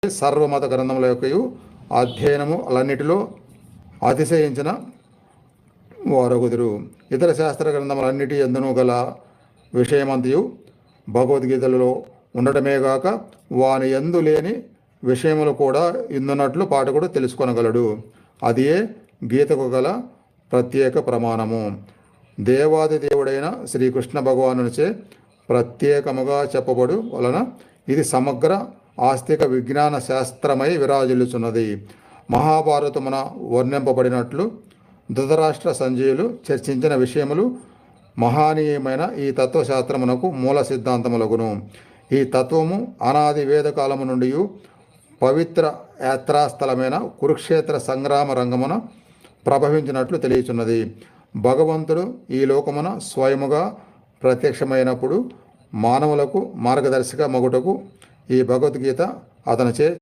సర్వమత గ్రంథముల యొక్కయు అధ్యయనములన్నిటిలో అతిశయించిన వారగుదురు. ఇతర శాస్త్ర గ్రంథములన్నిటి ఎందును గల విషయమంతయు భగవద్గీతలలో ఉండటమేగాక వాని ఎందు లేని విషయములు కూడా ఇందున్నట్లు పాఠకుడు తెలుసుకొనగలడు. అదియే గీతకు గల ప్రత్యేక ప్రమాణము. దేవాది దేవుడైన శ్రీకృష్ణ భగవానునిచే ప్రత్యేకముగా చెప్పబడు వలన ఇది సమగ్ర ఆస్తిక విజ్ఞాన శాస్త్రమై విరాజిల్లుచున్నది. మహాభారతమున వర్ణింపబడినట్లు ధృతరాష్ట్ర సంజయులు చర్చించిన విషయములు మహానీయమైన ఈ తత్వశాస్త్రమునకు మూల సిద్ధాంతములగును. ఈ తత్వము అనాది వేదకాలము నుండి పవిత్ర యాత్రాస్థలమైన కురుక్షేత్ర సంగ్రామ రంగమున ప్రభవించినట్లు తెలియచున్నది. భగవంతుడు ఈ లోకమున స్వయముగా ప్రత్యక్షమైనప్పుడు మానవులకు మార్గదర్శక మగుటకు ఈ భగవద్గీత అతనిచే